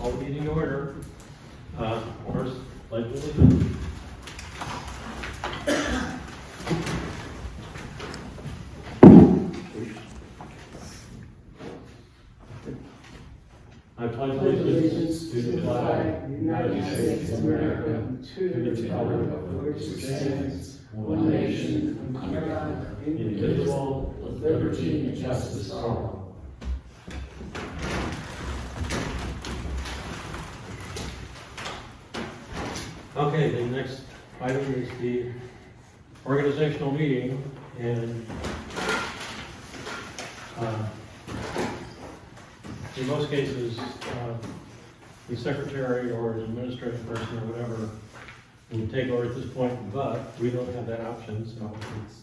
Call the meeting to order. First, pledge of allegiance. I pledge allegiance to the flag of the United States of America, to the republic for which it stands, one nation, under God, indivisible, with liberty and justice for all. Okay, the next item is the organizational meeting, and in most cases, the secretary or an administrative person or whatever will take over at this point, but we don't have that option, so it's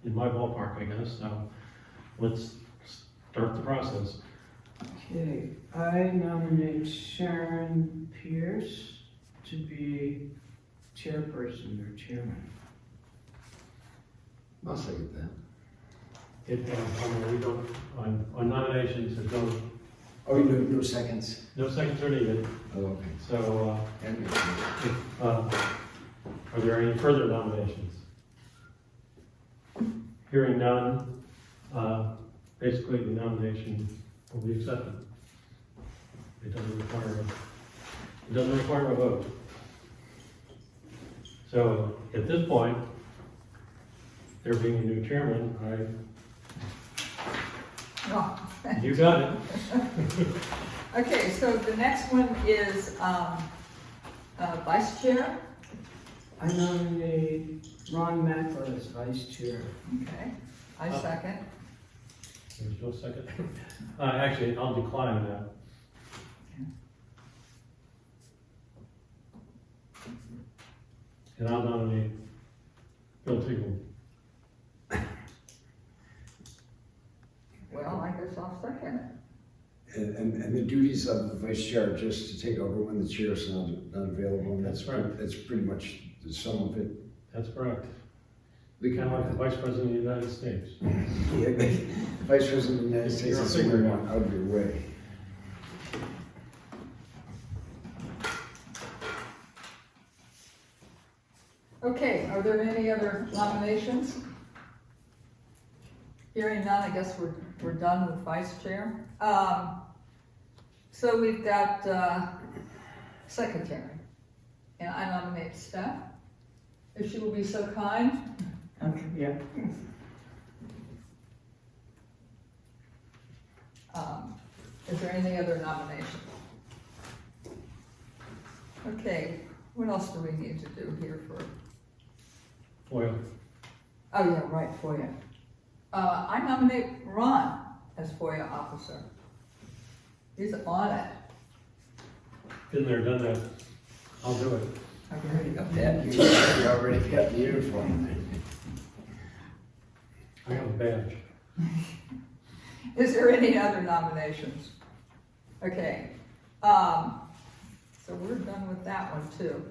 in my ballpark, I guess, so let's start the process. Okay, I nominate Sharon Pierce to be chairperson or chairman. I'll second that. We don't, on nominations, there's Oh, no seconds? no seconds are needed, Oh, okay. so, That makes sense. are there any further nominations? Hearing none, basically the nomination will be accepted. It doesn't require a vote. So at this point, there being a new chairman, Oh. you got it. Okay, so the next one is vice chair. I nominate Ron Mackler as vice chair. Okay, I second. There's no second. Actually, I'll decline that. And I'll nominate Bill Tiegel. Well, I guess I'll second it. And the duties of the vice chair are just to take over when the chair is not available. And That's right. That's pretty much the sum of it. That's correct. We Kind of like the Vice President of the United States. Yeah, the Vice President of the United States is somewhere out of your way. Okay, are there any other nominations? Hearing none, I guess we're done with vice chair. So we've got secretary, and I nominate Steph, if she will be so kind. Okay, yeah. Is there any other nominations? Okay, what else do we need to do here for? Well, Oh, yeah, right, FOIA. I nominate Ron as FOIA officer. He's on it. been there, done that. I'll do it. You already got that. You already got the uniform. I have a badge. Is there any other nominations? Okay, so we're done with that one too.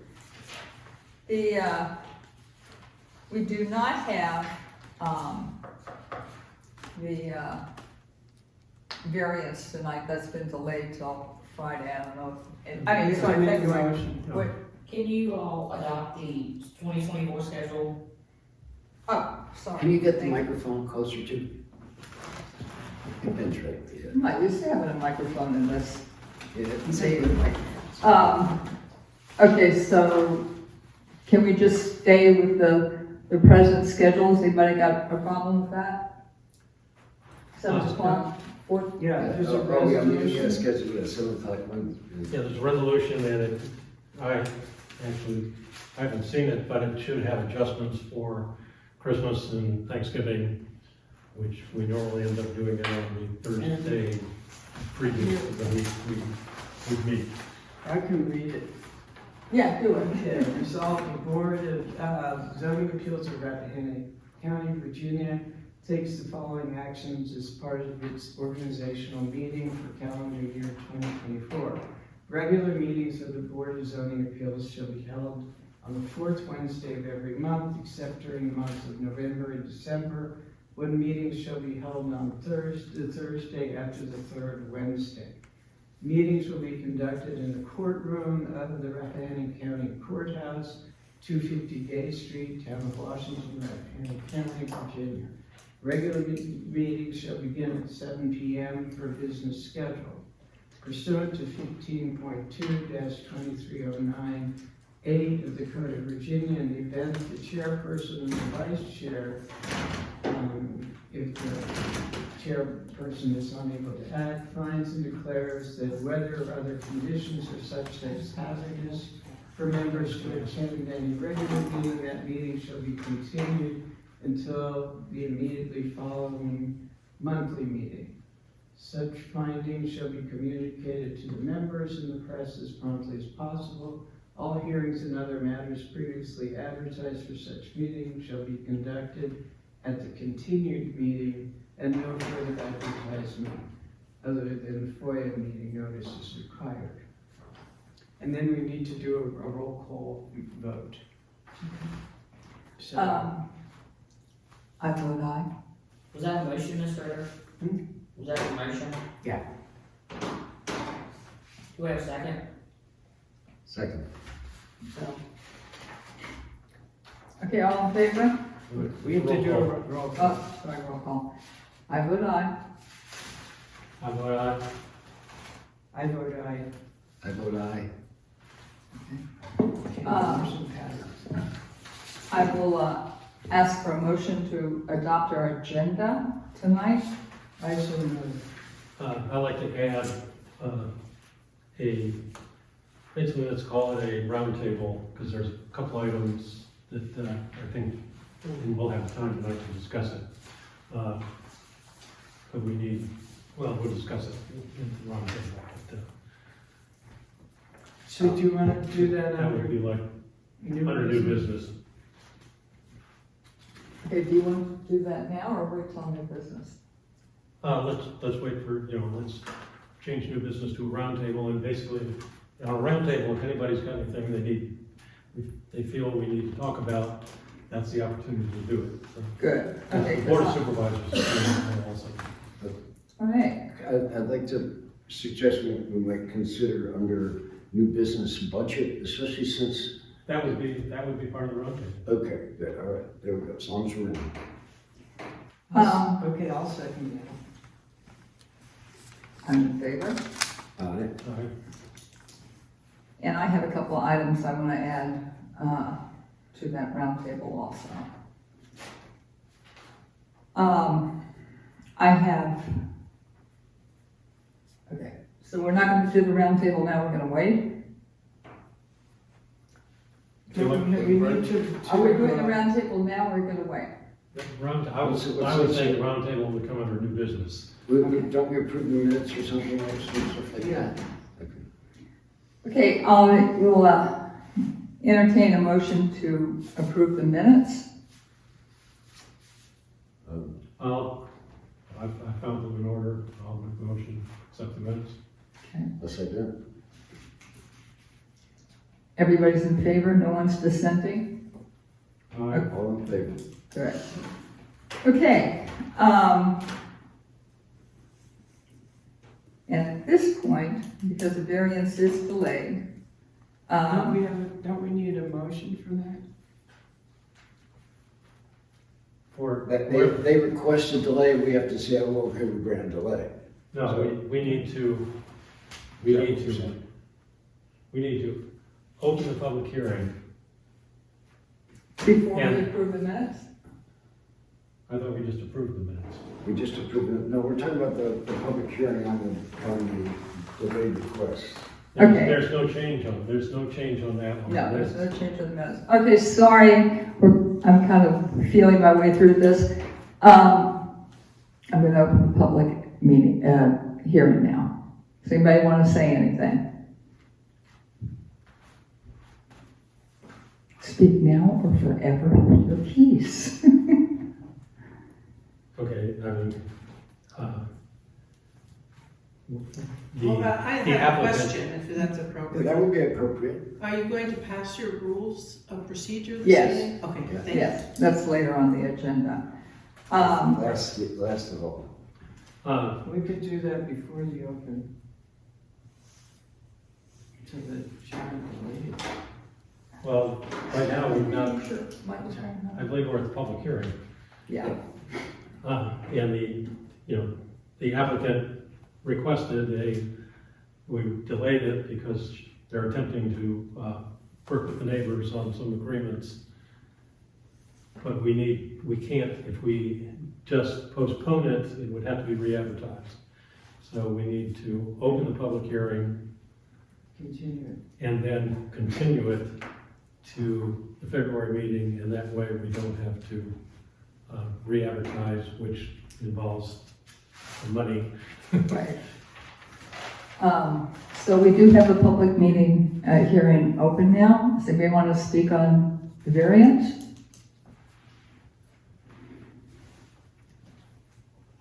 We do not have, the, variance tonight, that's been delayed till Friday, I don't know. I mean, I sorry, make a February. motion. What? Can you all adopt the 2024 schedule? Oh, sorry. Can you get the microphone closer to? That's right, yeah. I'm not used to having a microphone in this. Yeah, say it. Okay, so can we just stay with the present schedules? Anybody got a problem with that? 7 o'clock, 4? Yeah, there's a Oh, yeah, we got resolution. scheduled at 7 o'clock. Yeah, there's a resolution and I haven't seen it, but it should have adjustments for Christmas and Thanksgiving, which we normally end up doing it on the Thursday previous to the week we meet. I can read it. Yeah, do it. Okay, resolve the Board of Zoning Appeals of Rappahannock County, Virginia takes the following actions as part of its organizational meeting for calendar year 2024. Regular meetings of the Board of Zoning Appeals shall be held on the fourth Wednesday of every month, except during the months of November and December, when meetings shall be held on the Thursday after the third Wednesday. Meetings will be conducted in the courtroom of the Rappahannock County Courthouse, 250 Gay Street, Town of Washington, Rappahannock County, Virginia. Regular meetings shall begin at 7 p.m. per business schedule. Pursuant to 15.2-2309A of the Code of Virginia, in the event the chairperson and the vice chair, if the chairperson is unable to act, finds and declares that weather or other conditions are such that it's hazardous for members to attend any regular meeting, that meeting shall be continued until the immediately following monthly meeting. Such findings shall be communicated to the members and the press as promptly as possible. All hearings and other matters previously advertised for such meeting shall be conducted at the continued meeting, and no further advertisement other than FOIA meeting notice is required. And then we need to do a roll call vote. So, I vote aye. Was that a motion, Mr. Ritter? Was that a motion? Yeah. Do we have a second? Second. So. Okay, all in favor? we have to do a roll call. Oh, sorry, roll call. I vote aye. I vote aye. I vote aye. I vote aye. Okay, motion passes. I will ask for a motion to adopt our agenda tonight. I so move. I'd like to add basically let's call it a roundtable, because there's a couple items that I think, and we'll have time tonight to discuss it. But we need, well, we'll discuss it in the roundtable. But, So do you want to do that that would be like under new business. Okay, do you want to do that now or wait till new business? Let's wait for, let's change new business to a roundtable, and basically, on a roundtable, if anybody's got anything they feel we need to talk about, that's the opportunity to do it. So, Good. Okay. the Board of Supervisors is doing it also. All right. I'd like to suggest we might consider under new business budget, especially since, That would be part of the roundtable. okay, good, all right, there we go, as long as we're in. Okay, I'll second that. I'm in favor. Aye. All right. And I have a couple of items I want to add to that roundtable also. Okay, so we're not going to do the roundtable now, we're going to wait. We need to. Are we doing the roundtable now, or we're going to wait? I would say the roundtable would come under new business. Don't we approve the minutes or something else and stuff like Yeah. that? Okay, Okay. we'll entertain a motion to approve the minutes. I found them in order. I'll make the motion, accept the minutes. I'll second Everybody's in favor, no one's dissenting? All right. it. All in favor? Good. Okay, and at this point, because the variance is delayed, Don't we need a motion for that? They request a delay, we have to say, oh, okay, we grant a delay. No, we need to open the public hearing. before we Yeah. approve the minutes? I thought we just approved the minutes. We just approved it, no, we're talking about the public hearing on the delayed request. Okay. There's no change on that one. No, there's no change in the minutes. Okay, sorry, I'm kind of feeling my way through this. I'm going to open the public meeting, hearing now. Does anybody want to say anything? Speak now or forever hold your peace. Okay, I mean, Well, I the have a applicant, question, if that's That appropriate. would be appropriate. Are you going to pass your rules of procedure this Yes. evening? Okay, Yeah. thank you. Yes, that's later on the agenda. Last of all. We could do that before the open. to the giant delay. Well, right now, we've not, Sure, Michael's trying I believe we're at the public hearing. Yeah, And the applicant requested we delayed it because they're attempting to work with the neighbors on some agreements. But we can't, if we just postpone it, it would have to be re-advertised. So we need to open the public hearing Continue. and then continue it to the February meeting, and that way we don't have to re-advertise, which involves money. right. So we do have a public meeting, hearing open now. Does anybody want to speak on the variance?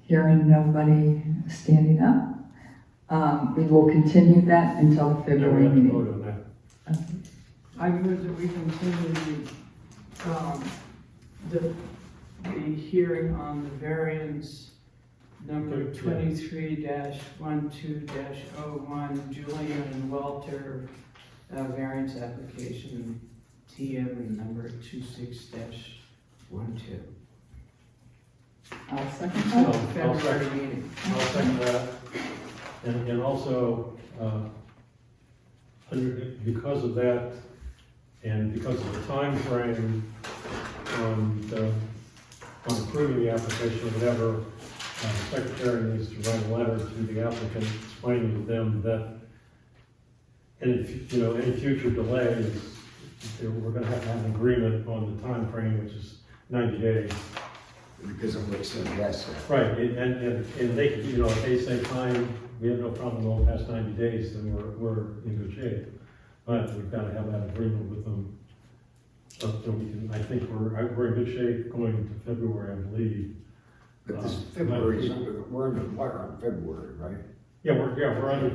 Hearing nobody standing up. We will continue that until the Now we February have to meeting. vote on that. I move that we continue the hearing on the variance number Okay, yeah. 23-12-01 Julian and Walter variance application TM number 26-12. I'll second Oh, that. I'll February second. meeting. I'll second that. And also, because of that, and because of the time frame on approving the application or whatever, the secretary needs to write a letter to the applicant explaining to them that any future delays, we're gonna have to have an agreement on the time frame, which is 90 days. Because of what said last time. Right, and they, if they say, fine, we have no problem going past 90 days, then we're in good shape. But we've got to have that agreement with them. So we can, I think we're in good shape going into February, I believe. But this February is we're under the wire on February, right? Yeah, we're under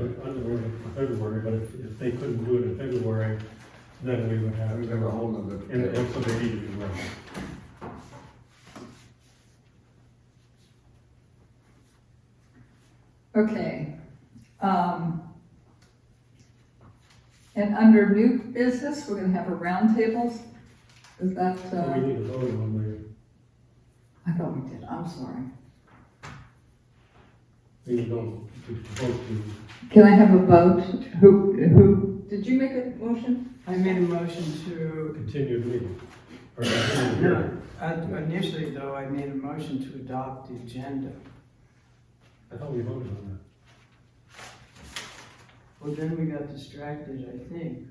February, but if they couldn't do it in February, then we would have. We have a whole nother. And so they need to be ready. Okay. And under new business, we're gonna have a roundtables. Is that, So we need to vote on I thought we did, I'm sorry. we need to vote to Can I have a vote? Who, did you make a motion? I made a motion to, continue the meeting. Or continue the hearing. initially though, I made a motion to adopt the agenda. I thought we voted on that. Well, then we got distracted, I think,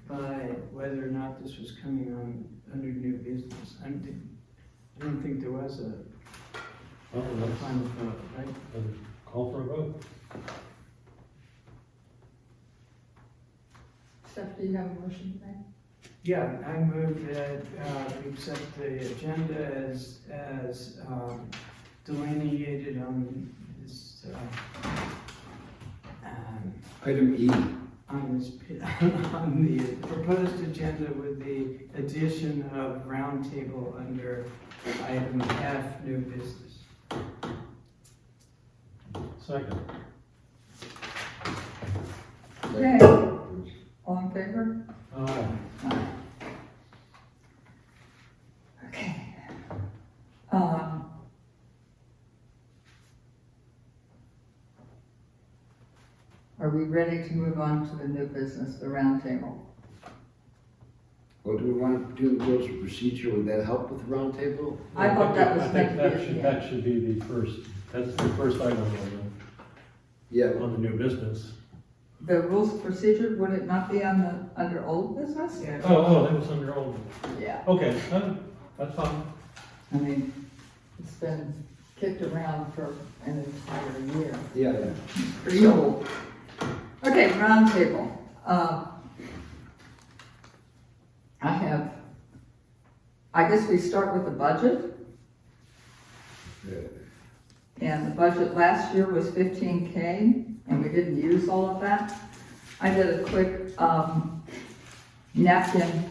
by whether or not this was coming on under new business. I don't think there was a Well, let's final vote, right? call for a vote. Steph, do you have a motion to make? Yeah, I move that we accept the agenda as delineated on this, Item E. on the proposed agenda with the addition of roundtable under item F, new business. Second. Okay, all in favor? Okay. Are we ready to move on to the new business, the roundtable? Well, do we want to do the rules of procedure? Would that help with the roundtable? I thought that was I think meant to be that at the should, end. that should be the first, that's the first item Yeah, on the new business. The rules of procedure, would it not be on the, under old business? Yeah. Oh, that was under old. Yeah. Okay, that's fine. I mean, it's been kicked around for an entire year. yeah. Pretty old. Okay, roundtable. I guess we start with the budget. And the budget last year was 15K, and we didn't use all of that. I did a quick napkin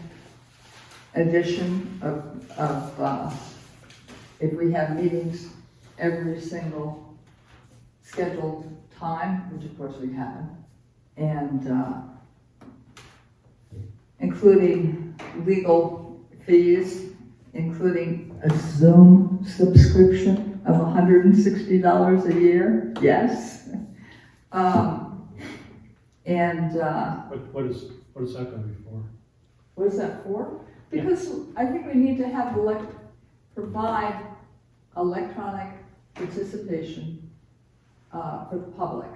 addition of if we have meetings every single scheduled time, which of course we haven't, and including legal fees, including a Zoom subscription of $160 a year, yes. And, What is that gonna be for? what is that for? Because I think we need to have provide electronic participation for the public.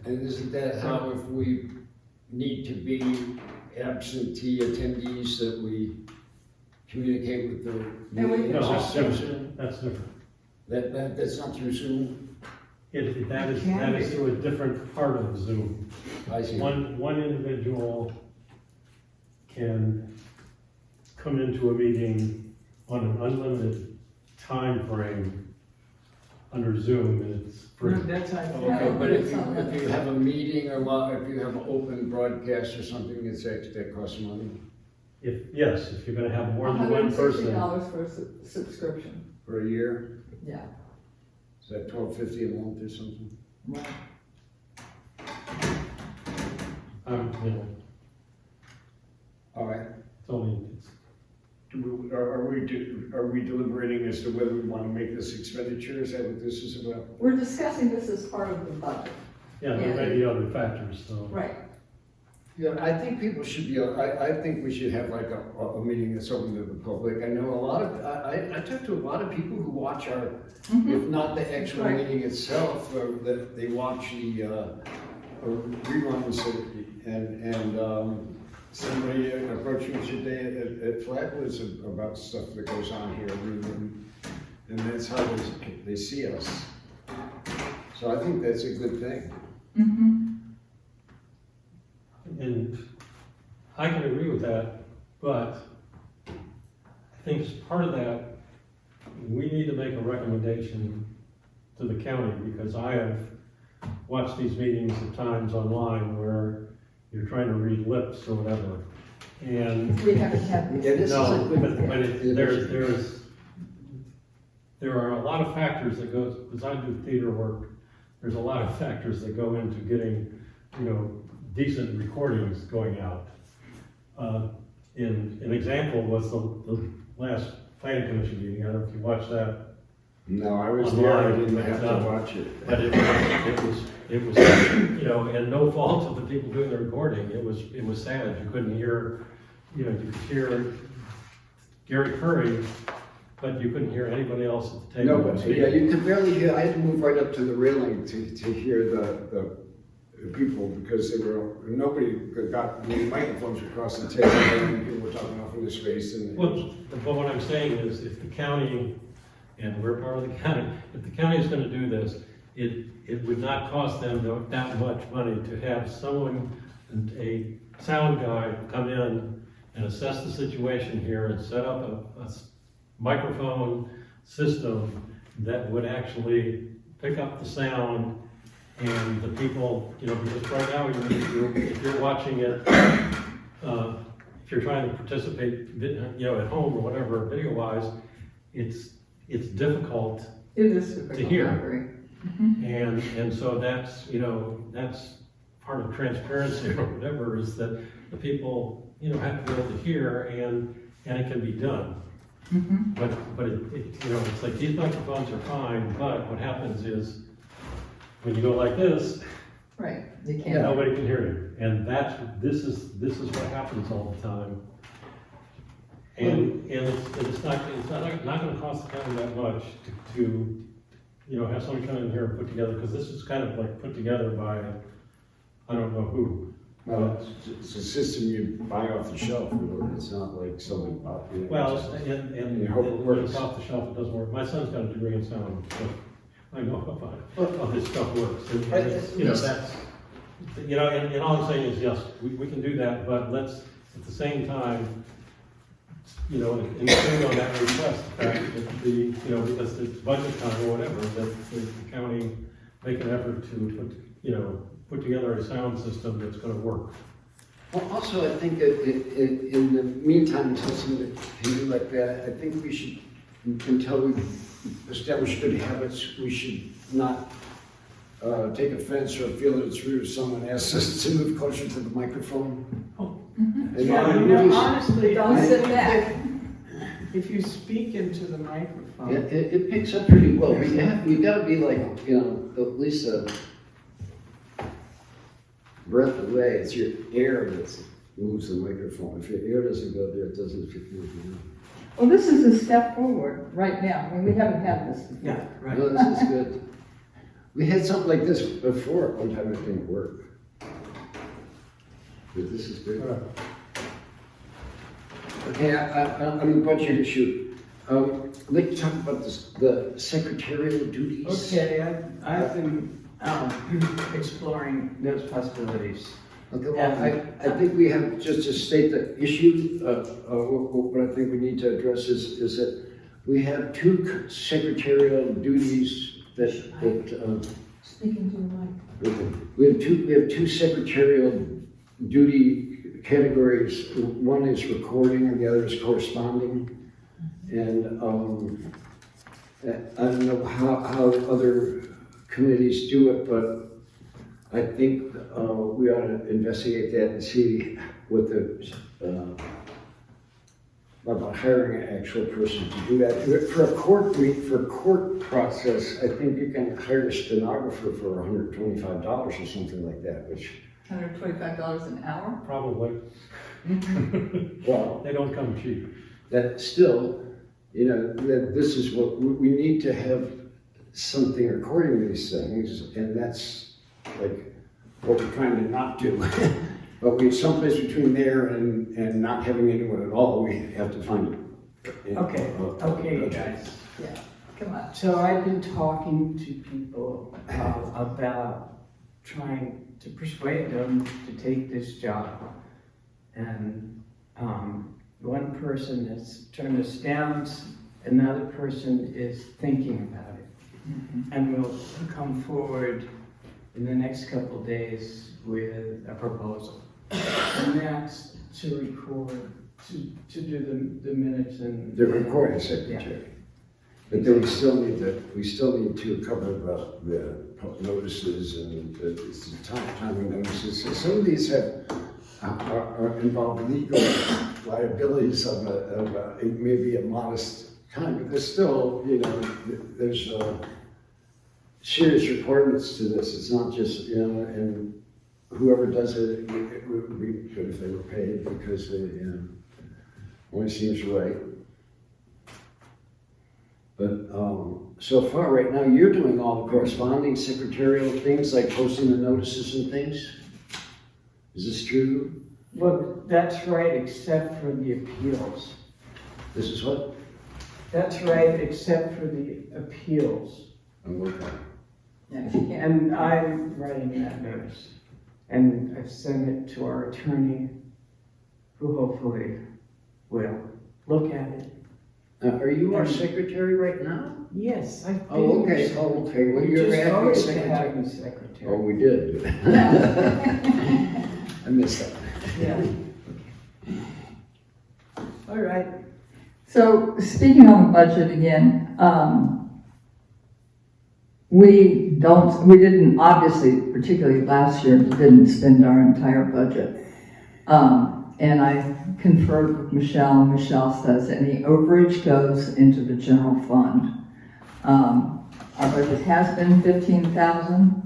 And isn't that how if we need to be absentee attendees that we communicate with the And we meeting? can- No, that's Is that different. That's different. That's not through Zoom? That is through a different part of Zoom. I see. One individual can come into a meeting on an unlimited time frame under Zoom, and it's free. That's how. Okay, but if you have a meeting or if you have an open broadcast or something, that costs money If you're gonna have more than one person. $160 for a subscription, for a year? yeah. Is that $12.50 a month or something? Right. You know, All right. it's only, Are we deliberating as to whether we want to make this expenditure? Is that what this is about? We're discussing this as part of the budget. yeah, there may be other factors, so. Right. Yeah, I think people should be, I think we should have like a meeting that's open to the public. I know a lot of, I talked to a lot of people who watch our, if not the actual Right. meeting itself, that they watch the reruns and somebody approached me today at Flatwoods about stuff that goes on here, and that's how they see us. So I think that's a good thing. Mm-hmm. And I can agree with that, but I think as part of that, we need to make a recommendation to the county, because I have watched these meetings at times online where you're trying to read lips or whatever, and We haven't had Yeah, these. this is a no, good. but there are a lot of factors that goes, because I do theater work, there's a lot of factors that go into getting, decent recordings going out. An example was the last planning commission meeting, I don't know if you watched that, No, I was there, I didn't have to Online. watch it. but it was, and no fault of the people doing the recording, it was sad, you couldn't hear, you could hear Gary Curry, but you couldn't hear anybody else at the table. No, but yeah, you could barely hear, I had to move right up to the railing to hear the people, because nobody got the microphones across the table, and people were talking off in their space, and. Well, but what I'm saying is, if the county, and we're part of the county, if the county is gonna do this, it would not cost them that much money to have someone, a sound guy, come in and assess the situation here and set up a microphone system that would actually pick up the sound, and the people, because right now, if you're watching it, if you're trying to participate, at home or whatever, video-wise, it's difficult, It is difficult, To hear. I agree. and so that's part of transparency or whatever, is that the people, have to be able to hear, and it can be done. Mhm. But it's like, these microphones are fine, but what happens is, when you go like this, Right, you can't. nobody can hear you, and this is what happens all the time. And it's not gonna cost the county that much to have somebody come in here and put together, because this is kind of like put together by, I don't know who. Well, it's a system you buy off the shelf, it's not like someone bought it. Well, and You hope it when works. it's off the shelf, it doesn't work. My son's got a degree in sound, so I know how this stuff works. And, that's, and all I'm saying is, yes, we can do that, but let's, at the same time, include on that request, the fact that because it's budget time or whatever, that the county make an effort to put together a sound system that's gonna work. Well, also, I think that in the meantime, until somebody can do like that, I think we should, until we establish good habits, we should not take offense or feel that it's rude if someone asks us to move closer to the microphone? And Yeah, then you we'll know, just- honestly, Don't I sit think back. that if you speak into the microphone. Yeah, it picks up pretty well. You gotta be like, you know, at least a breath away. It's your air that moves the microphone. If your air doesn't go there, it doesn't fit you. Well, this is a step forward right now. I mean, we haven't had this before. Yeah, right. No, this is good. We had something like this before, one time it didn't work. But this is good. Okay, on the budget issue, I'd like to talk about this, the secretarial duties. Okay, I've been exploring those possibilities. Okay, well, I think we have, just to state the issue, what I think we need to address is that we have two secretarial duties that, Speaking to the mic. we have two secretarial duty categories. One is recording and the other is corresponding. And I don't know how other committees do it, but I think we ought to investigate that and see what about hiring an actual person to do that. For a court process, I think you can hire a stenographer for $125 or something like that, which, $125 an hour? Probably. well, They don't come cheap. that still, you know, that this is what, we need to have something recording these things, and that's like what we're trying to not do. But we, someplace between there and not having anyone at all, we have to find it. Okay, you guys. Yeah, come on. So I've been talking to people about trying to persuade them to take this job. And one person has turned us down, another person is thinking about it. And we'll come forward in the next couple of days with a proposal. And that's to record, to do the minutes and. The recording secretary. But then we still need to cover the notices and the timing notices. So some of these are involved legal liabilities of maybe a modest kind, but there's still, you know, there's serious requirements to this. It's not just, you know, and whoever does it would be good if they were paid because it, you know, only seems right. But so far, right now, you're doing all the corresponding secretarial things like posting the notices and things. Is this true? Well, that's right, except for the appeals. This is what? That's right, except for the appeals. I'm working. Yeah, she can't. And I'm writing that notice. And I've sent it to our attorney, who hopefully will look at it. Are you our secretary right now? Yes, I've been. Oh, okay. Oh, okay. Well, You you're just acting voted to secretary. have me secretary. Oh, we did. I missed that. Yeah. All right. So, speaking on the budget again, we didn't, obviously, particularly last year, didn't spend our entire budget. And I conferred with Michelle, and Michelle says any overage goes into the general fund. Our budget has been $15,000.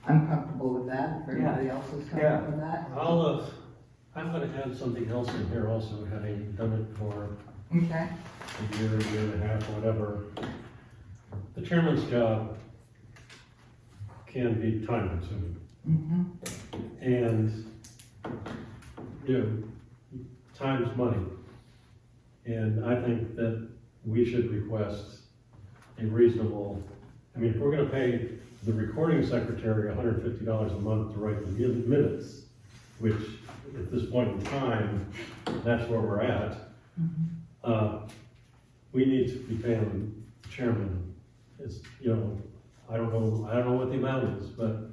I'm comfortable with that, if everybody else is comfortable with that. I'm gonna add something else in here also, having done it for Okay. a year and a half, whatever. The chairman's job can be time consuming. And, you know, time's money. And I think that we should request a reasonable, I mean, if we're gonna pay the recording secretary $150 a month to write the minutes, which at this point in time, that's where we're at. We need to be paying the chairman. It's, you know, I don't know what the amount is, but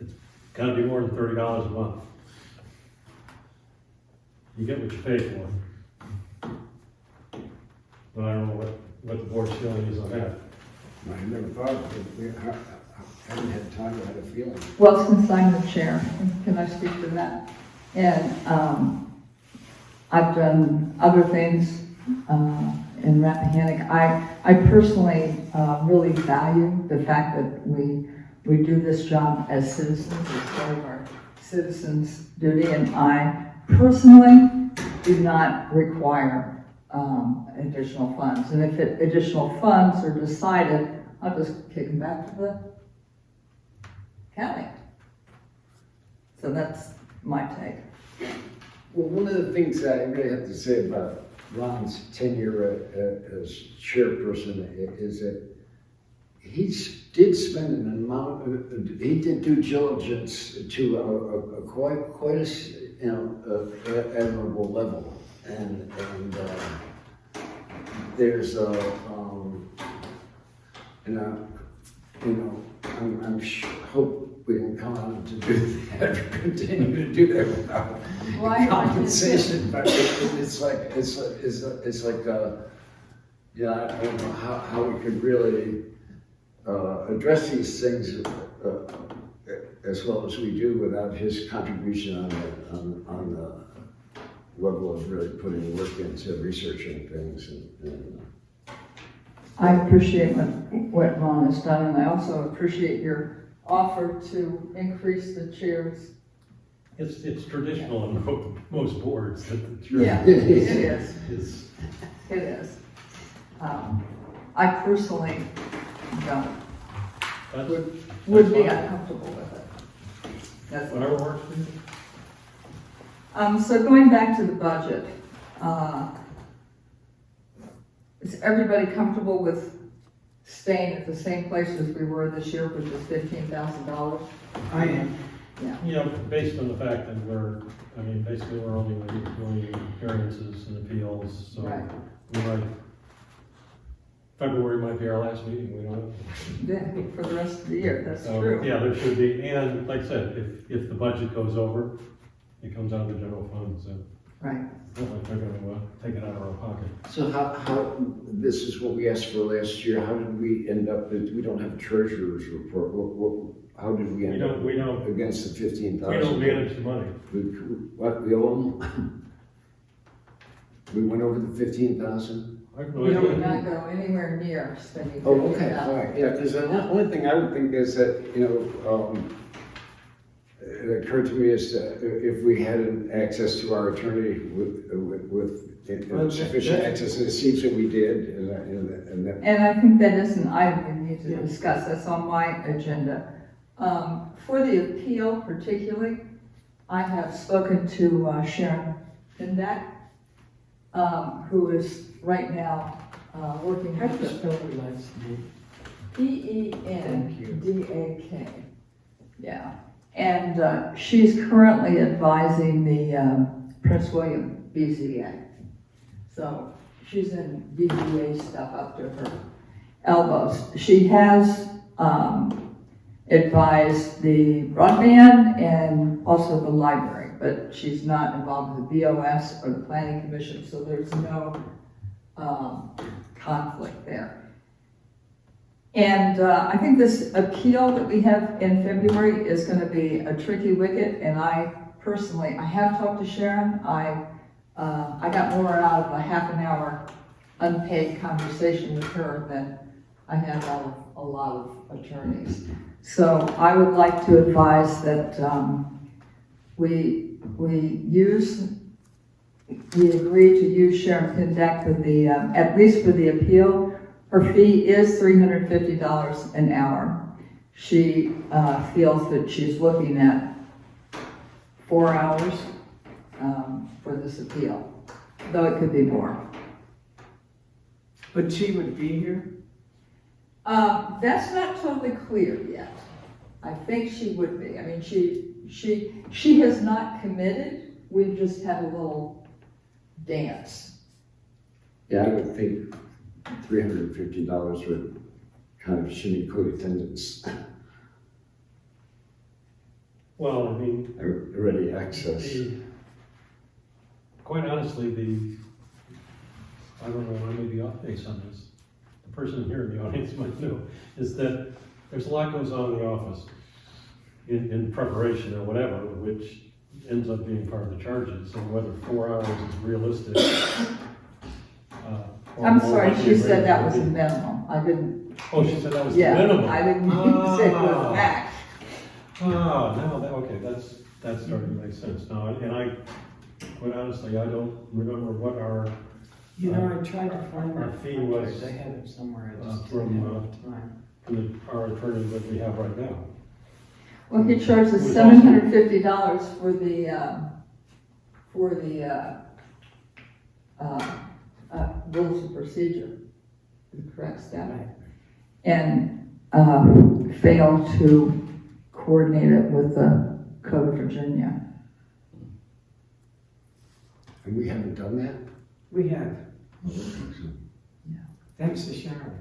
it's gotta be more than $30 a month. You get what you pay for. But I don't know what the board's feeling is on that. I never thought of it. I haven't had time, I had a feeling. Well, since I'm the chair, can I speak to that? And I've done other things in Rappahannock. I personally really value the fact that we do this job as citizens, as part of our citizens' duty, and I personally do not require additional funds. And if additional funds are decided, I'll just kick them back to the county. So that's my take. Well, one of the things I really have to say about Ron's tenure as chairperson is that he did spend an amount, he did due diligence to a quite a admirable level. And there's hope we can come on to do that, or continue to do that without compensation. But it's like, yeah, I don't know how we could really address these things as well as we do without his contribution on the level of really putting work into researching things and I appreciate what Ron has done, and I also appreciate your offer to increase the chairs. It's traditional in most boards that the Yeah, chair it is. is. It is. I personally don't, would be uncomfortable with it. That's Whatever works for you. So going back to the budget, is everybody comfortable with staying at the same place as we were this year, which is $15,000? I am. Yeah. You know, based on the fact that basically we're only doing variances and appeals, so Right. we might, February might be our last meeting, we don't know. Yeah, for the rest of the year, that's So, true. yeah, there should be, and like I said, if the budget goes over, it comes out of the general fund, so Right. it's not like they're gonna take it out of our pocket. So how, this is what we asked for last year, how did we end up, we don't have a treasurer's report, how did we end up We don't against the 15,000? we don't manage the money. We owe them? We went over the 15,000? I have no We idea. would not go anywhere near spending Oh, okay, $15,000. all right, yeah, because the only thing I would think is that, it occurred to me is that if we had an access to our attorney with sufficient access, and it seems that we did, and that. And I think that is an item we need to Yeah. discuss, that's on my agenda. For the appeal particularly, I have spoken to Sharon Findak, who is right now working How do you with spell her last name? Pendak. Yeah, and she's currently advising the Prince William BZA. So she's in BZA stuff up to her elbows. She has advised the broadband and also the library, but she's not involved with the BOS or the Planning Commission, so there's no conflict there. And I think this appeal that we have in February is going to be a tricky wicket, and I have talked to Sharon. I got more out of a half an hour unpaid conversation with her than I had out of a lot of attorneys. So I would like to advise that we agree to use Sharon Pindak for the, at least for the appeal. Her fee is $350 an hour. She feels that she's looking at 4 hours for this appeal, though it could be more. But she would be here? That's not totally clear yet. I think she would be. I mean, she has not committed. We've just had a little dance. Yeah, I would think $350 would kind of shimmy code attendance, Well, I mean, ready access. quite honestly, I don't know, I may be off base on this. The person here in the audience might know, is that there's a lot goes on in the office in preparation or whatever, which ends up being part of the charges, and whether 4 hours is realistic. Or I'm more sorry, likely she said that was to a be. minimum. I didn't, Oh, she said that was the yeah, minimum? I didn't say it was max. No, okay, that's starting to make sense now, and I, quite honestly, I don't remember what our, You know, I tried to find Our that fee was, contract. I have it somewhere, I just from, didn't have time. our attorney that we have right now. Well, he charges It was $750 for the rules of procedure, the correct step, Right. and failed to coordinate it with the Code of Virginia. And we haven't done that? We have, I don't think so. thanks to Sharon.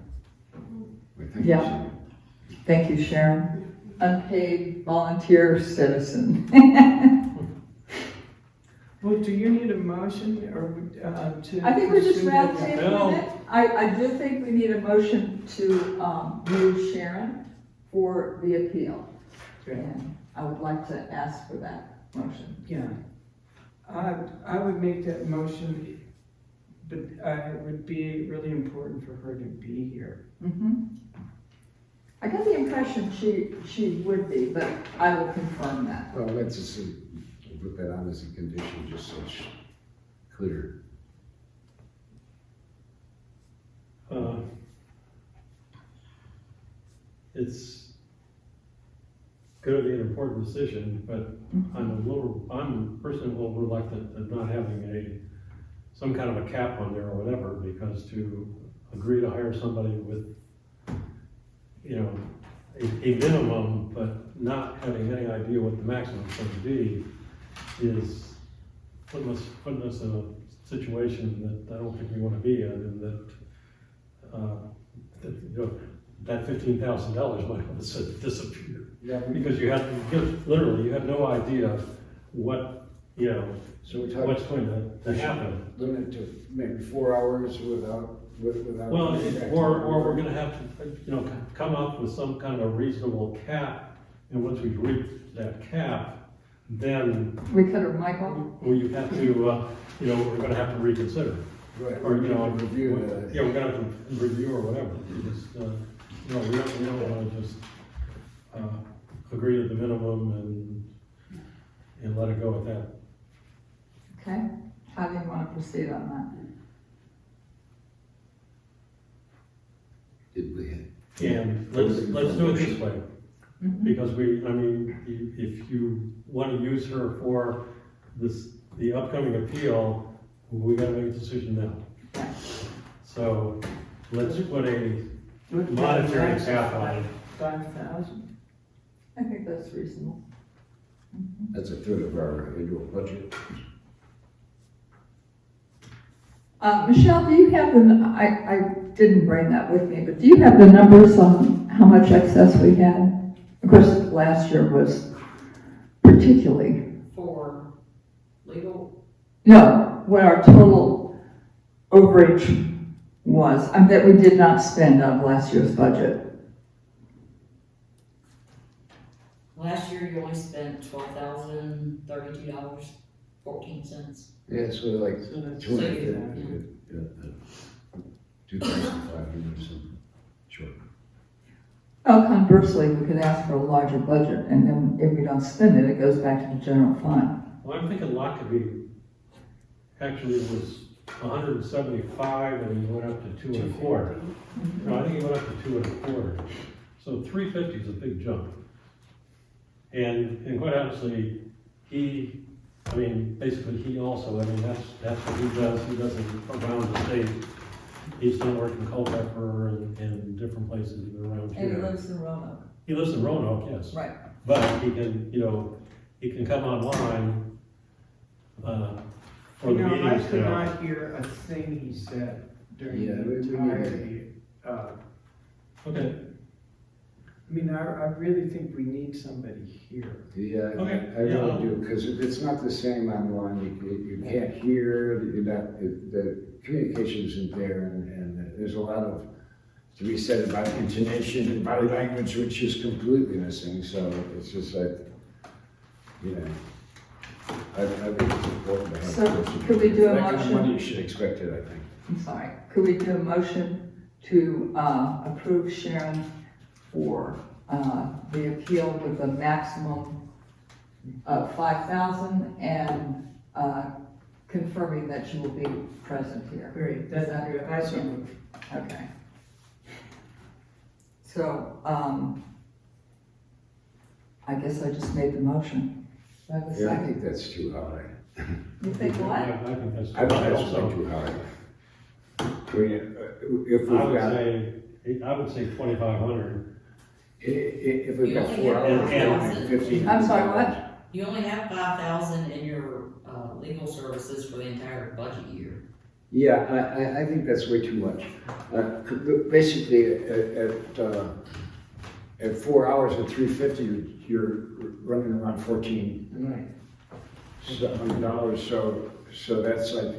Well, thank you, Yeah. Sharon. Thank you, Sharon. Unpaid volunteer citizen. Well, do you need a motion or, to? I think we're just pursue round the- tabling it. I do think we need a motion to move Sharon for the appeal. Yeah. And I would like to ask for that motion. Yeah. I would make that motion, but it would be really important for her to be here. Mhm. I got the impression she would be, but I will confirm that. Well, let's just put that on as a condition, just so it's clear. It's gonna be an important decision, but I'm personally a little reluctant of not having some kind of a cap on there or whatever, because to agree to hire somebody with, a minimum, but not having any idea what the maximum is going to be, is putting us in a situation that I don't think we want to be in, and that $15,000 might have disappear. Yeah. Because you had no idea what, So we're talking. what's going to happen. Limit to maybe 4 hours without. Well, or we're gonna have to, come up with some kind of a reasonable cap, and once we reach that cap, then We cut her mic off? you have to, we're gonna have to reconsider. Right, Or, review that. Yeah, we're gonna have to review or whatever. We don't wanna just, agree to the minimum and let it go at that. Okay, how do you want to proceed on that? Did we? And let's do it this way, Mhm. because if you want to use her for the upcoming appeal, we gotta make a decision now. Yeah. So let's put a Would that monetary max cap on it. 5,000? I think that's reasonable. That's a third of our annual budget. Michelle, do you have I didn't bring that with me, but do you have the numbers on how much excess we had? Of course, last year was particularly, For legal, no, what our total overage was, that we did not spend out of last year's budget. last year you only spent $12,032.14. Yeah, so like So that's 250, 2,500 or something, sure. Well, conversely, we could ask for a larger budget, and then if we don't spend it, it goes back to the general fund. Well, I'm thinking Lockerbie, actually it was 175 and he went up to 2 1/4. No, I think he went up to 2 1/4. So 350 is a big jump. And quite honestly, basically he also, that's what he does. He does it around the state. He's done work in Culpeper and different places around And he here. lives in Roanoke. He lives in Roanoke, yes. Right. But he can come online, for the I meetings could now. not hear a thing he said during Yeah, the we need entirety. Okay, I really think we need somebody here. Yeah, Okay, I yeah. really do, because it's not the same online, you can't hear, the communication isn't there, and there's a lot of to be said about intonation and body language, which is completely missing, so it's just like, you know, I think it's important to have. So, a person. could we do a That kind of motion? money, you should expect it, I think. I'm sorry, could we do a motion to approve Sharon for the appeal with a maximum of 5,000 and confirming that she will be present here? Great, that's good, I so move. Okay. So, I guess I just made the motion. Do I have a Yeah, I second? think that's too high. You think what? I think that's. I think that's also. way too high. I mean, if I we've would got, say 2,500. if we've got You 4 only hours, have 15. I'm sorry, what? You only have 5,000 in your, legal services for the entire budget year. Yeah, I think that's way too much. Basically, at 4 hours at 350, you're running around $1,400, so that's like,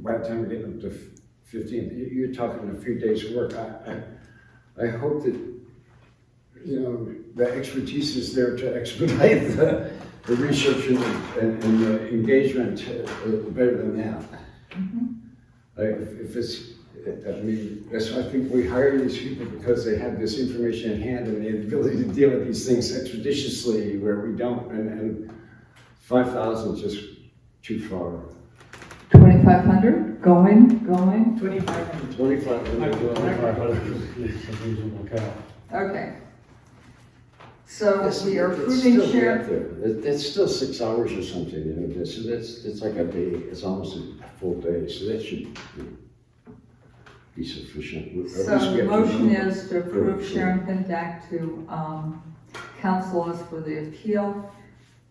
by the time we get up to 15, you're talking a few days of work. I hope that, you know, the expertise is there to expedite the research and the engagement better than that. If it's, I mean, that's why I think we hire these people, because they have this information in hand and the ability to deal with these things expeditiously, where we don't, and 5,000 is just too far. 2,500, going? 2,500. 2,500. Is a reasonable cap. Okay. So we are It's approving still way up Sharon, there. That's still 6 hours or something, you know, so it's like a day, it's almost a full day, so that should be sufficient. so the motion is to approve Sharon Pindak to counsel us for the appeal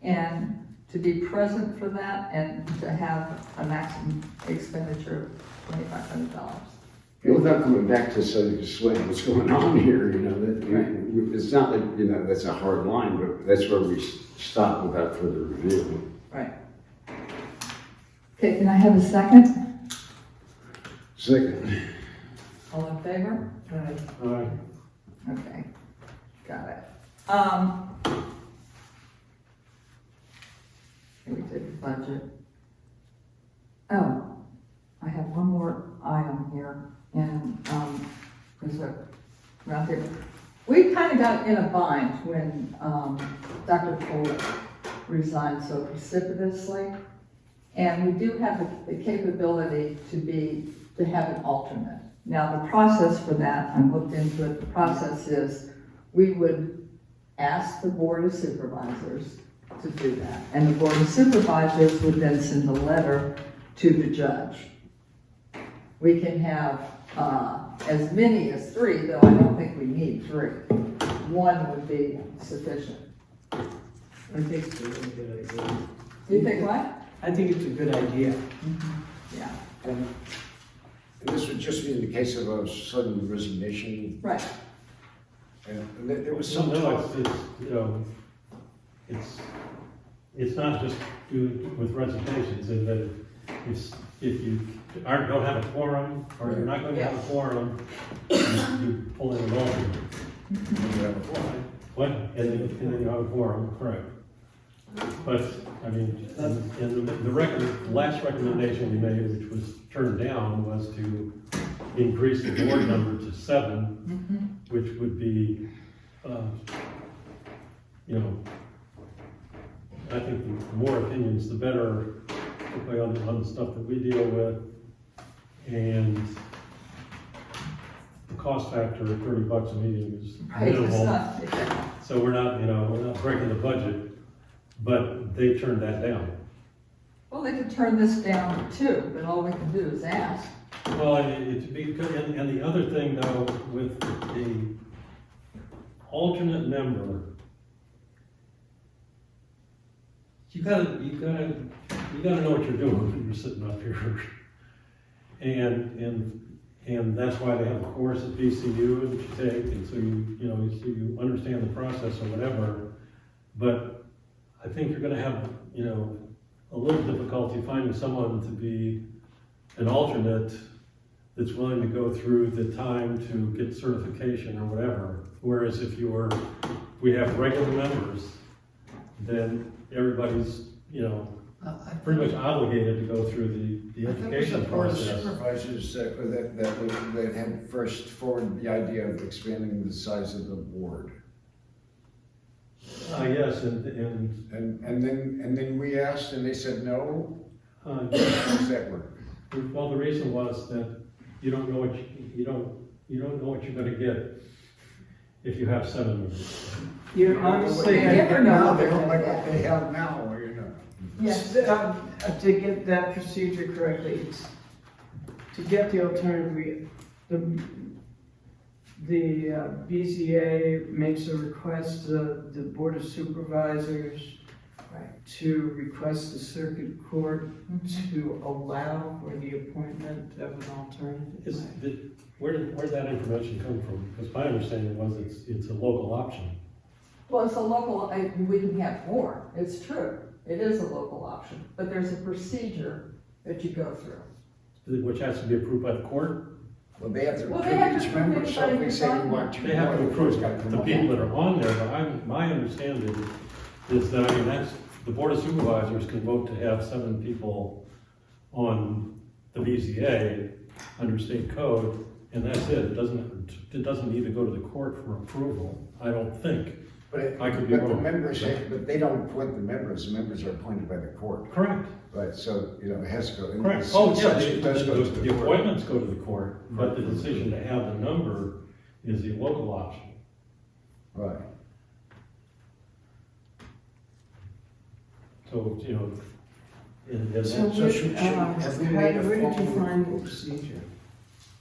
and to be present for that and to have a maximum expenditure of $2,500. Without coming back to explain what's going on here, you know, that it's not like, you know, that's a hard line, but that's where we stop without further review. Right. Okay, can I have a second? Second. All in favor? Aye. All right. Okay, got it. We did the budget. Oh, I have one more item here, and, there's a, around here. We kind of got in a bind when, Dr. Cole resigned so precipitously. And we do have the capability to have an alternate. Now, the process for that, I looked into it, the process is, we would ask the Board of Supervisors to do that. And the Board of Supervisors would then send a letter to the judge. We can have as many as 3, though I don't think we need 3. 1 would be sufficient. I think it's a really good idea. Do you think what? I think it's a good idea. Yeah, And this would just be in the case of a sudden resignation, right. and there was So some no, talk. it's, you know, it's not just with resignations, in that if you don't have a quorum, or you're not going to have a quorum, you pull in an alternate. What? And then you have a quorum, correct. But, I mean, and the last recommendation we made, which was turned down, was to increase the board number to 7, which would be, you know, I think the more opinions, the better, particularly on the stuff that we deal with. And the cost factor of $30 a meeting is Right, it's minimal. not, So we're not breaking the budget, but they turned that down. well, they could turn this down too, but all we can do is ask. Well, and the other thing though, with the alternate member, you gotta know what you're doing when you're sitting up here. And that's why they have a course at VCU that you take, and so you understand the process or whatever. But I think you're gonna have, a little difficulty finding someone to be an alternate that's willing to go through the time to get certification or whatever. Whereas if we have regular members, then everybody's, pretty much obligated to go through the I think it was education the board of process. supervisors that had first forwarded the idea of expanding the size of the board. Yes, and, And then we asked and they said no. How uh, does that work? well, the reason was that you don't know what you don't know what you're gonna get if you have 7 members. You honestly, You never know. They don't like what they have now, you know. Yes. To get that procedure correctly, it's, to get the alternative, the BZA makes a request to the Board of Supervisors to request the circuit court to allow for the appointment of an alternative. Where did that information come from? Because my understanding was it's a local option. Well, it's a local, we can have more, it's true, it is a local option, but there's a procedure that you go through. Which has to be approved by the court. Well, they have to Well, they have approve to each member, approve so if we anybody say we who's want on. two They have to more, approve it's gotta the come up. people that are on there, but my understanding is that, the Board of Supervisors can vote to have 7 people on the BZA under state code, and that's it. It doesn't need to go to the court for approval, I don't think. But I could be the wrong. members, but they don't appoint the members are appointed by the court. Correct. Right, so, it has to go. and Correct. it's- Oh, yeah, it does go to the court. appointments go to the court, but the decision to have the number is the local option. Right. So, and So So should- have we made a where did you formal find the proposal? procedure?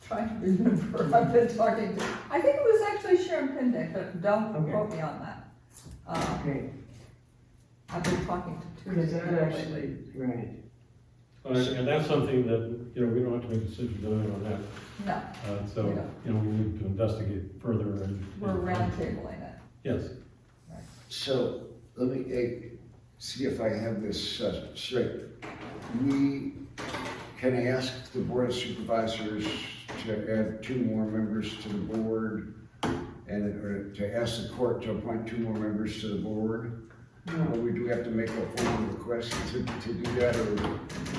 Trying to remember, I've been talking to, I think it was actually Sharon Pindick, but don't Okay. quote me on that. Okay, I've been talking to two because different that people actually, lately. right. and that's something that, we don't have to make a decision tonight on that. No, So, we need to investigate further and. we're roundtabling it. Yes. So, let me see if I have this straight. We can ask the Board of Supervisors to add 2 more members to the board, or to ask the court to appoint 2 more members to the board? Or do we have to make a formal request to do that, or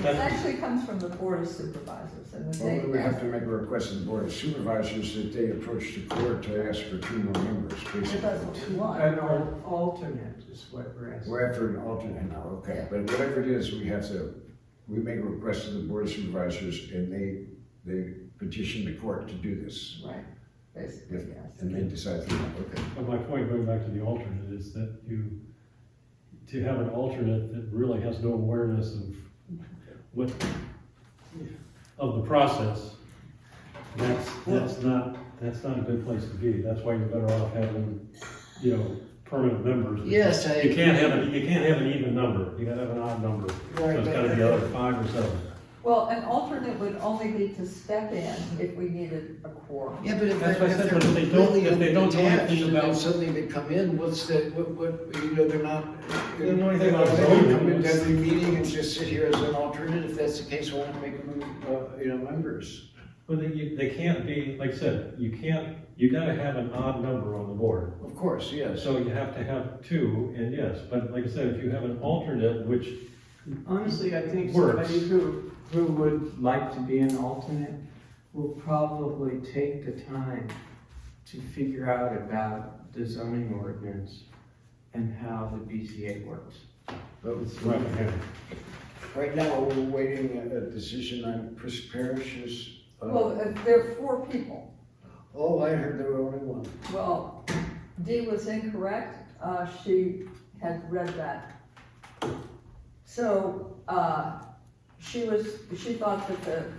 It actually comes from the Board of Supervisors, and the or date. we have to make a request to the Board of Supervisors that they approach the court to ask for 2 more members, If basically? that's what you want. An alternate is what we're asking. We're after an alternate now, okay, but whatever it is, we make a request to the Board of Supervisors and they petition the court to do this. Right, basically, yes. And they decide to, okay. But my point, going back to the alternate, is that to have an alternate that really has no awareness of the process, that's not a good place to be. That's why you're better off having, permanent members. Yes, You can't have an even number, you gotta have an odd number. So it's gotta be either 5 or 7. Well, an alternate would only be to step in if we needed a quorum. Yeah, but if That's what I said, they're but if they don't- completely if they don't know unattached anything and then about- suddenly they come in, they're not. They don't know anything about They zoning. come into every meeting and just sit here as an alternate, if that's the case, why not make them, members? Well, they can't be, like I said, you gotta have an odd number on the board. Of course, yes. So you have to have 2, and yes, but like I said, if you have an alternate, which, Honestly, I think Works. somebody who would like to be an alternate will probably take the time to figure out about the zoning ordinance and how the BZA works. But it's Rappahannock. right now, we're waiting a decision on Chris Parrish's. Well, there are 4 people. Oh, I heard there were only 1. Well, Dee was incorrect, she had read that. So, she thought that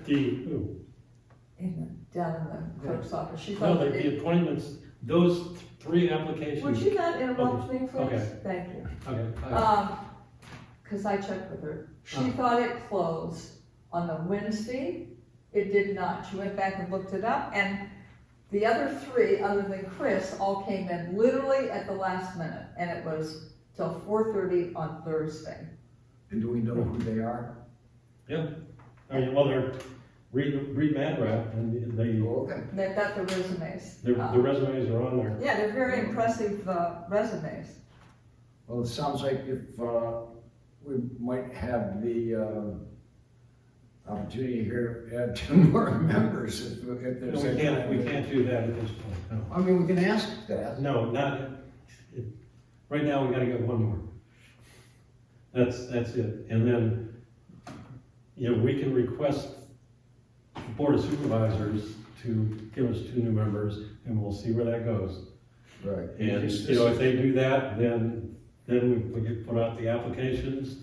down in the clerk's office, she No, thought that the appointments, those 3 applications. would you not interrupt me, please? Okay. Thank you. Okay. Cause I checked with her. She Oh. thought it closed on the Wednesday. It did not. She went back and looked it up, and the other 3, other than Chris, all came in literally at the last minute, and it was till 4:30 on Thursday. And do we know who they are? Yeah, I mean, well, read MADRAP, and they, Okay. They've got the resumes. the resumes are on there. Yeah, they're very impressive resumes. Well, it sounds like if, we might have the, opportunity here to add 2 more members if No, there's. we can't do that at this point, no. I mean, we can ask that. No, right now, we gotta get 1 more. That's it, and then, you know, we can request the Board of Supervisors to give us 2 new members, and we'll see where that goes. Right. And, you know, if they do that, then we get put out the applications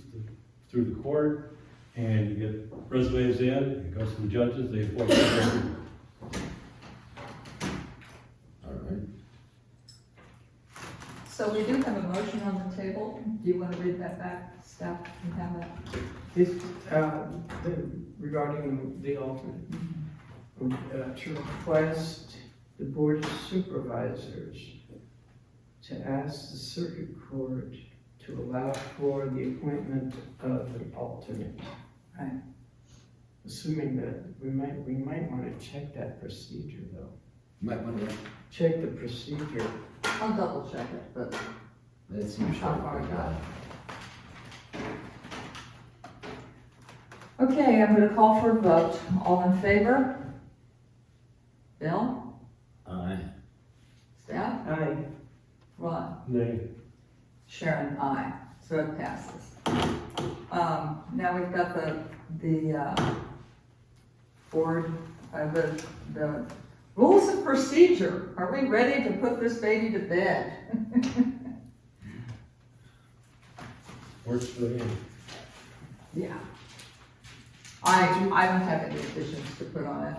through the court, and you get resumes in, it goes to the judges, they appoint them. All right. So we do have a motion on the table. Do you want to read that back, Steph? You have that? It's, regarding the alternate, to request the Board of Supervisors to ask the circuit court to allow for the appointment of an alternate. Right. Assuming that we might want to check that procedure though. Might want to, Check the procedure. I'll double check it, but that seems how far like. I got it. Okay, I'm gonna call for a vote. All in favor? Bill? Aye. Steph? Aye. Ron? Nay. Sharon, aye. So it passes. Now we've got the board, the rules of procedure. Are we ready to put this baby to bed? Works for me. Yeah. I don't have any additions to put on it.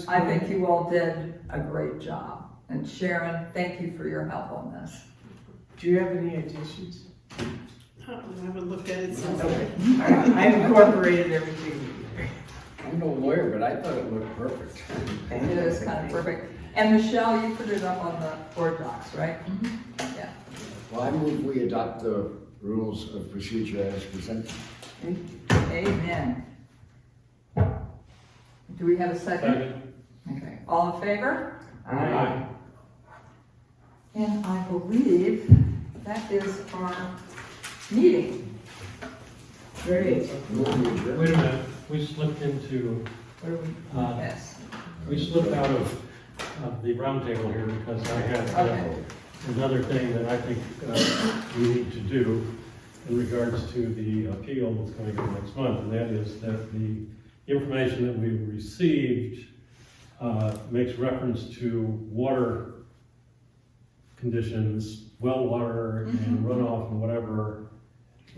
I think you all did a great job. And Sharon, thank you for your help on this. Do you have any additions? I haven't looked at it since. Okay. I incorporated everything. I'm no lawyer, but I thought it looked perfect. It is kind of perfect. And Michelle, you put it up on the Boarddocs, right? Yeah. Well, I move we adopt the rules of procedure as presented. Amen. Do we have a second? Second. Okay, all in favor? Aye. And I believe that is our meeting. Great. Move we adjourn. Wait a minute, we slipped into, What are we? Yes. we slipped out of the roundtable here because I had Okay. another thing that I think we need to do in regards to the appeal that's going to go next month, and that is that the information that we received makes reference to water conditions, well water and runoff and whatever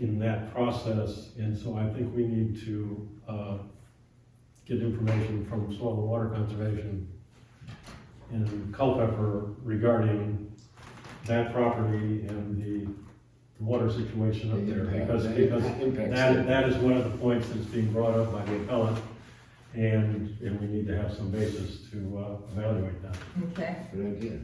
in that process, and so I think we need to get information from Soil and Water Conservation in Culpeper regarding that property and the water situation up there, because that is one of the points that's being brought up by the appellant, and we need to have some basis to evaluate that. Okay. Good idea.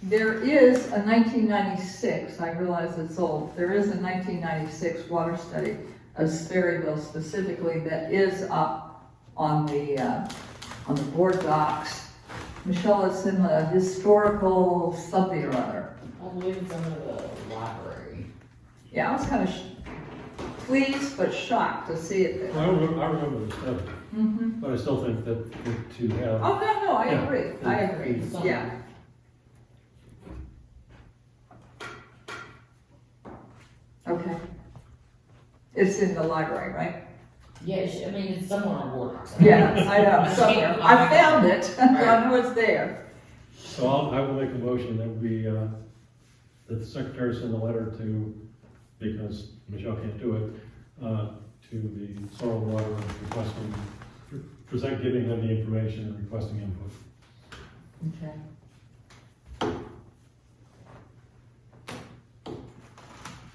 There is a 1996, I realize it's old, there is a 1996 water study of Sperryville specifically that is up on the Boarddocs. Michelle, it's in the historical something or other. I believe it's under the library. Yeah, I was kind of pleased but shocked to see it there. I remember the study, Mm-hmm. but I still think that to have, Oh, no, I Yeah. agree, I agree, yeah. Okay. It's in the library, right? Yes, I mean, it's somewhere on Boarddocs. Yeah, I know, somewhere. I found it, so I know it's there. so I will make a motion that that the secretary send a letter to, because Michelle can't do it, to the Soil and Water requesting, giving them the information and requesting input. Okay.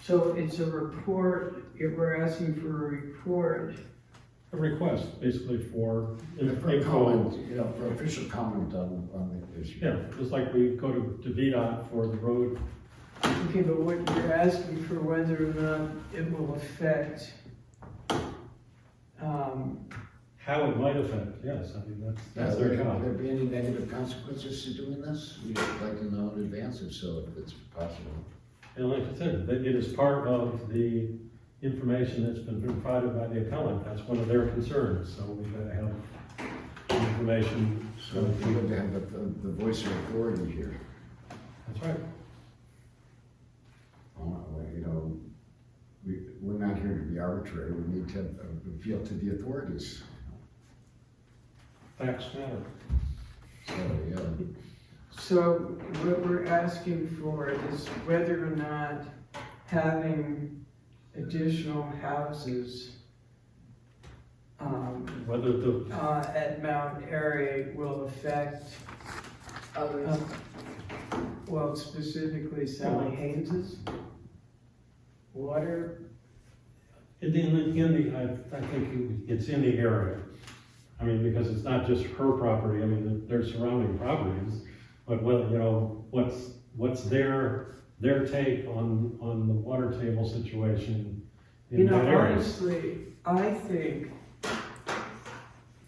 So it's a report, if we're asking for a report, A request, basically, for For info. comment, you know, for official comment on the issue. Yeah, just like we go to VDOT for the road. okay, but what you're asking for whether or not it will affect, how it might affect, yes, I mean, that's their Will job. there be any negative consequences to doing this? We'd like to know in advance if so, if it's possible. And like I said, it is part of the information that's been provided by the appellant, that's one of their concerns, so we've got to have information. So we have to have the voice of authority here. That's right. You know, we're not here to be arbitrary, we need to appeal to the authorities. Facts matter. So, yeah. So what we're asking for is whether or not having additional houses Whether the, at Mount Airy will affect, well, specifically Sally Haynes's water. I think it's in the area. I mean, because it's not just her property, I mean, there's surrounding properties, but whether, you know, what's their take on the water table situation You in know, that area? honestly, I think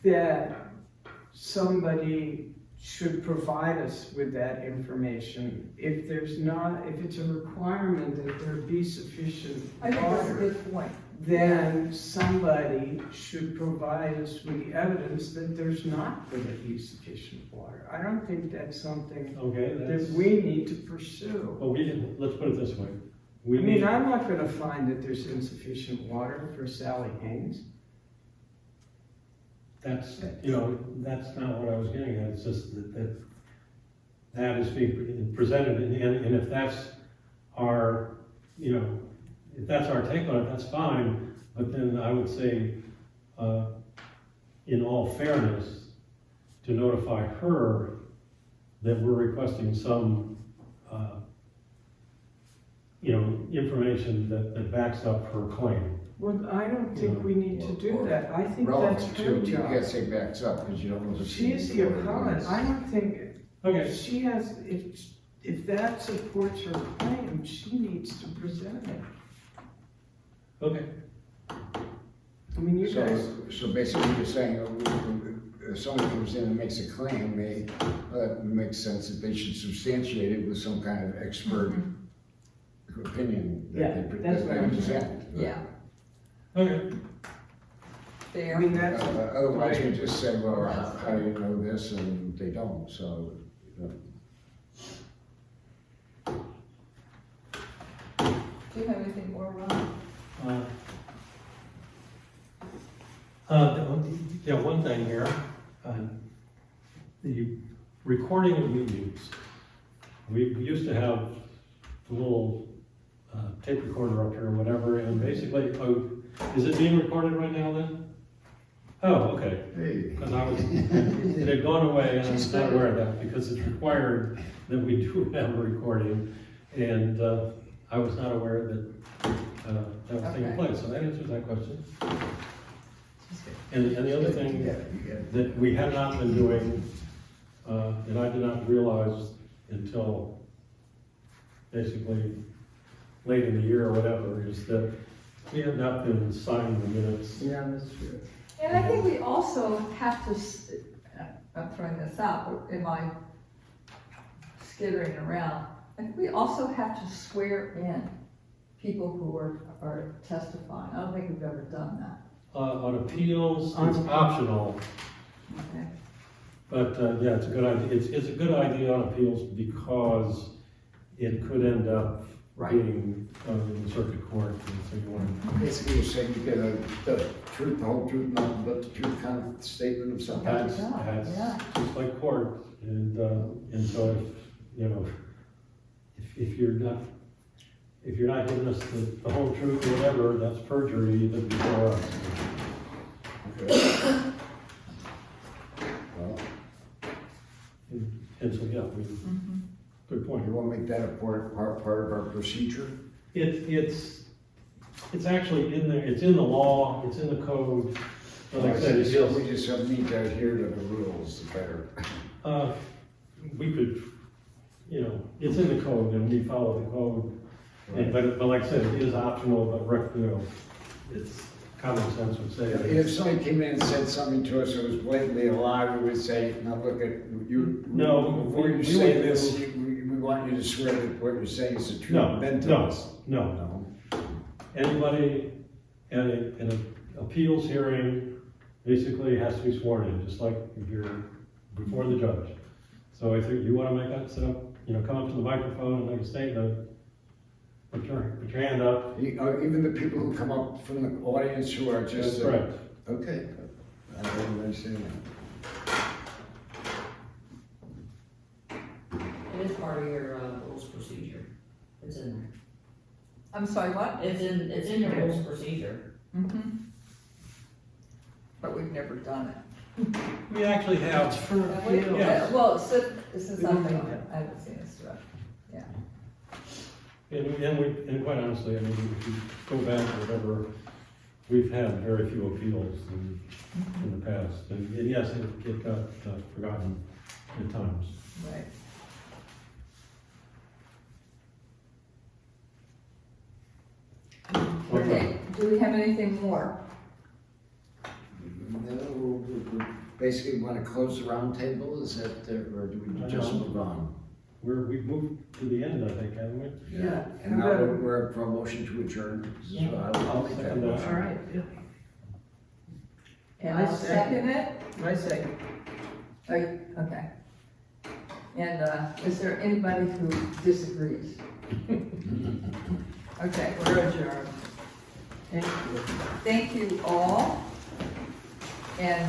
that somebody should provide us with that information. If there's not, if it's a requirement that there be sufficient I think that's a water, good point. then somebody should provide us with the evidence that there's not going to be sufficient water. I don't think that's something Okay, that's, that we need to pursue. well, let's put it this way. I We mean, need, I'm not going to find that there's insufficient water for Sally Haynes. that's, you know, that's not what I was getting at, it's just that is being presented, and if that's our, you know, if that's our take on it, that's fine, but then I would say, in all fairness, to notify her that we're requesting some, you know, information that backs up her claim. Well, I don't think we need to do that. I think that's Relevant her to, you can't job. say backs up, because you don't know. She's the appellant. I don't think, Okay, if she has, if that supports her claim, she needs to present it. okay. I mean, you guys, So basically you're saying, if someone comes in and makes a claim, it makes sense that they should substantiate it with some kind of expert opinion Yeah, that they that's what I'm present. Yeah, Okay, I fair. mean, that's, Otherwise, we just say, well, how do you know this, and they don't, so. Do you have anything more, Ron? yeah, one thing here, the recording of meetings. We used to have a little tape recorder up here or whatever, and basically, is it being recorded right now then? Oh, okay, Hey. because it had gone away, and I was not aware of that, because it's required that we do have a recording, and I was not aware that that was taking Okay. place, so that answers that question. And the other thing that we have not been doing, and I did not realize until basically late in the year or whatever, is that we have not been signing the minutes. yeah, that's true. And I think we also have to, I'm throwing this out, but am I skittering around? I think we also have to swear in people who are testifying. I don't think we've ever done that. On appeals, it's optional, Okay. but yeah, it's a good idea. It's a good idea on appeals because it could end up being in the circuit court, and so you want to. Basically, you're saying you get the truth, the whole truth, nothing but the truth kind of statement of something. That's Yeah. just like court, and so if, you know, if you're not giving us the whole truth or whatever, that's perjury even before us. Okay. Well, And so, yeah, good point. you want to make that a part of our procedure? It's actually in there, it's in the law, it's in the code, but like I said, it So we feels, just need to adhere to the rules better. we could, you know, it's in the code and we follow the code. And, but like I said, it is optional, but you know, it's common sense would say. If somebody came in and said something to us that was blatantly a lie, we would say, now look at, you. No, Before you we say would this, do- we want you to swear that what you're saying is the truth. No, Then no, tell us. no. No. Anybody in an appeals hearing basically has to be sworn in, just like if you're before the judge. So if you want to make that, sit up, come up to the microphone and make a statement, put your hand up. Even the people who come up from the audience who are just. That's correct. Okay, I don't understand that. It is part of your, rules procedure. It's in there. I'm sorry, what? It's in your rules procedure. Mm-hmm. But we've never done it. We actually have, For appeal. Yes. Well, since I've been on it, I haven't seen this stuff. and quite honestly, I mean, if you go back to whatever, we've had very few appeals in the past. And yes, it got forgotten at times. Right. Okay, do we have anything more? No, we basically want to close the roundtable, is that, or do we just move on? We've moved to the end, I think, haven't we? Yeah. And now we're for a motion to adjourn, so I'll make that Second that. motion. All right, yeah. And I I'll second it? My second. Okay. And, is there anybody who disagrees? Okay, We're adjourned. thank you all. And,